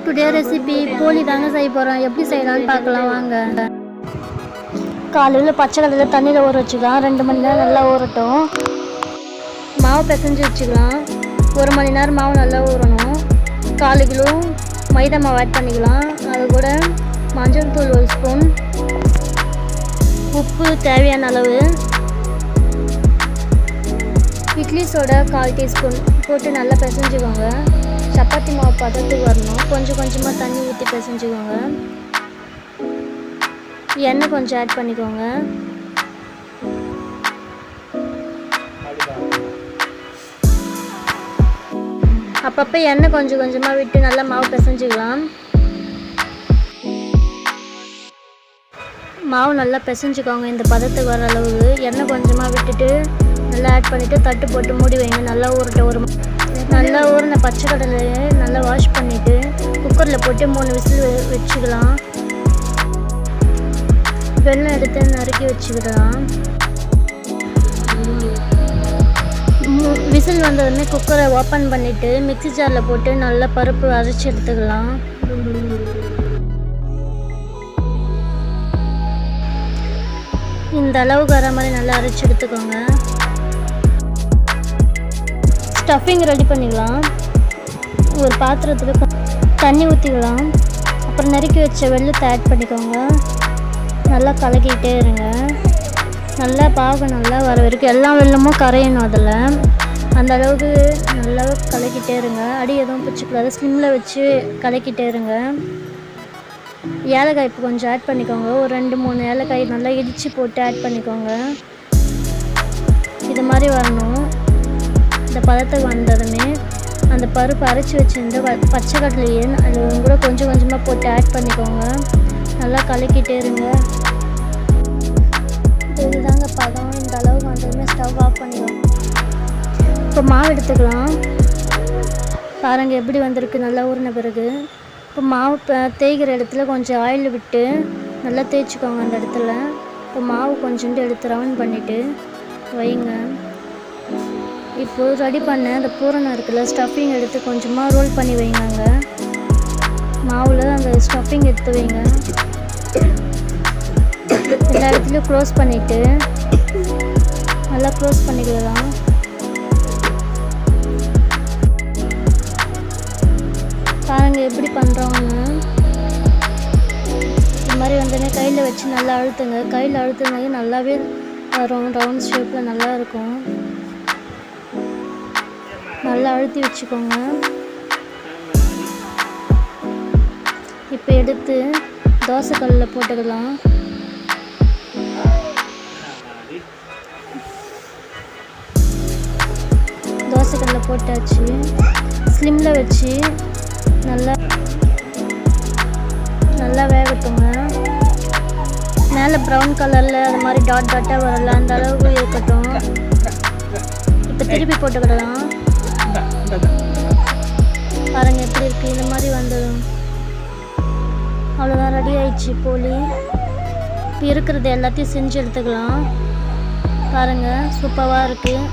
Today recipe போலி தாங்க செய்ய போகிறோம். எப்படி செய்யலாம்னு பார்க்கலாம் வாங்க. காலையில் பச்சை கலரில் தண்ணியில் ஊற வச்சுக்கலாம். 2 மணி நேரம் நல்லா ஊறட்டும். மாவு பிசைஞ்சு வச்சுக்கலாம். 1 மணி நேரம் மாவு நல்லா ஊறணும். 4 கிலோ மைதா மாவு ஆட் பண்ணிக்கலாம். அது கூட மஞ்சள் தூள் 1 ஸ்பூன், உப்பு தேவையான அளவு, இட்லி சோடா 1/4 டீஸ்பூன் போட்டு நல்லா பிசைஞ்சுக்கோங்க. சப்பாத்தி மாவு பதத்துக்கு வரணும். கொஞ்சம் கொஞ்சமாக தண்ணி ஊற்றி பிசைஞ்சுக்கோங்க. எண்ணெய் கொஞ்சம் ஆட் பண்ணிக்கோங்க. அப்பப்போ எண்ணெய் கொஞ்சம் கொஞ்சமாக விட்டு நல்லா மாவு பிசைஞ்சுக்கலாம். மாவு நல்லா பிசைஞ்சுக்கோங்க. இந்த பதத்துக்கு வர அளவுக்கு எண்ணெய் கொஞ்சமாக விட்டுட்டு நல்லா ஆட் பண்ணிவிட்டு தட்டு போட்டு மூடி வைங்க. நல்லா ஊறட்டும். நல்லா ஊறின பச்சை கடலையை நல்லா வாஷ் பண்ணிவிட்டு குக்கரில் போட்டு 3 விசில் வச்சுக்கலாம். வெல்லம் எடுத்து நறுக்கி வச்சுக்கலாம். விசில் வந்ததுமே குக்கரை ஓப்பன் பண்ணிவிட்டு மிக்ஸி ஜாரில் போட்டு நல்லா பருப்பு அரைச்சி எடுத்துக்கலாம். இந்த அளவுக்கு வர மாதிரி நல்லா அரைச்சி எடுத்துக்கோங்க. ஸ்டஃபிங் ரெடி பண்ணிக்கலாம். ஒரு பாத்திரத்தில் தண்ணி ஊற்றிக்கலாம். அப்புறம் நறுக்கி வச்ச வெல்லத்தை ஆட் பண்ணிக்கோங்க. நல்லா கலக்கிட்டே இருங்க. நல்லா பாகம் நல்லா வர வரைக்கும் எல்லா வெல்லமும் கரையணும். அதில் அந்த அளவுக்கு நல்லா கலக்கிட்டே இருங்க. அடி எதுவும் பிடிச்சிக்கூடாது. ஸ்லிம்மில் வச்சு கலக்கிட்டே இருங்க. ஏலக்காய் இப்போ கொஞ்சம் ஆட் பண்ணிக்கோங்க. ஒரு 2-3 ஏலக்காய் நல்லா இடித்து போட்டு ஆட் பண்ணிக்கோங்க. இது மாதிரி வரணும். இந்த பதத்துக்கு வந்ததுமே அந்த பருப்பு அரைச்சி வச்சுருந்த பச்சை கடலையே அதில் கூட கொஞ்சம் கொஞ்சமாக போட்டு ஆட் பண்ணிக்கோங்க. நல்லா கலக்கிட்டே இருங்க. இதுதாங்க பதம். இந்த அளவுக்கு வந்ததுமே ஸ்டவ் ஆஃப் பண்ணிக்கோங்க. இப்போ மாவு எடுத்துக்கலாம். பாருங்கள் எப்படி வந்திருக்கு நல்லா ஊறின பிறகு. இப்போ மாவு தேய்கிற இடத்துல கொஞ்சம் ஆயில் விட்டு நல்லா தேய்ச்சிக்கோங்க அந்த இடத்துல. இப்போ மாவு கொஞ்சோண்டு எடுத்து ரவுண்ட் பண்ணிவிட்டு வைங்க. இப்போது ரெடி பண்ண அந்த பூரணம் இருக்குல்ல, ஸ்டஃபிங் எடுத்து கொஞ்சமாக ரோல் பண்ணி வைங்க. மாவில் அந்த ஸ்டஃபிங் எடுத்து வைங்க. எல்லா இடத்துலையும் க்ளோஸ் பண்ணிவிட்டு நல்லா க்ளோஸ் பண்ணிக்கலாம். பாருங்கள் எப்படி பண்ணுறோன்னு. இது மாதிரி வந்தோடனே கையில் வச்சு நல்லா அழுத்துங்க. கையில் அழுத்துனது நல்லாவே வரும். ரவுண்ட் ஷேப்பில் நல்லா இருக்கும். நல்லா அழுத்தி வச்சுக்கோங்க. இப்போ எடுத்து தோசைக்கல்லில் போட்டுக்கலாம். தோசைக்கல்லில் போட்டாச்சு. ஸ்லிம்மில் வச்சு நல்லா வேகட்டுங்க. மேலே ப்ரௌன் கலரில் அது மாதிரி டாட்டாக வரல, அந்த அளவுக்கு இருக்கட்டும். இப்போ திருப்பி போட்டுக்கிடலாம். பாருங்கள் எப்படி இருக்குது. இந்த மாதிரி வந்ததும் அவ்வளோதான், ரெடி ஆயிடுச்சு போலி. இப்போ இருக்கிறது எல்லாத்தையும் செஞ்சு எடுத்துக்கலாம். பாருங்கள் சூப்பராக இருக்குது.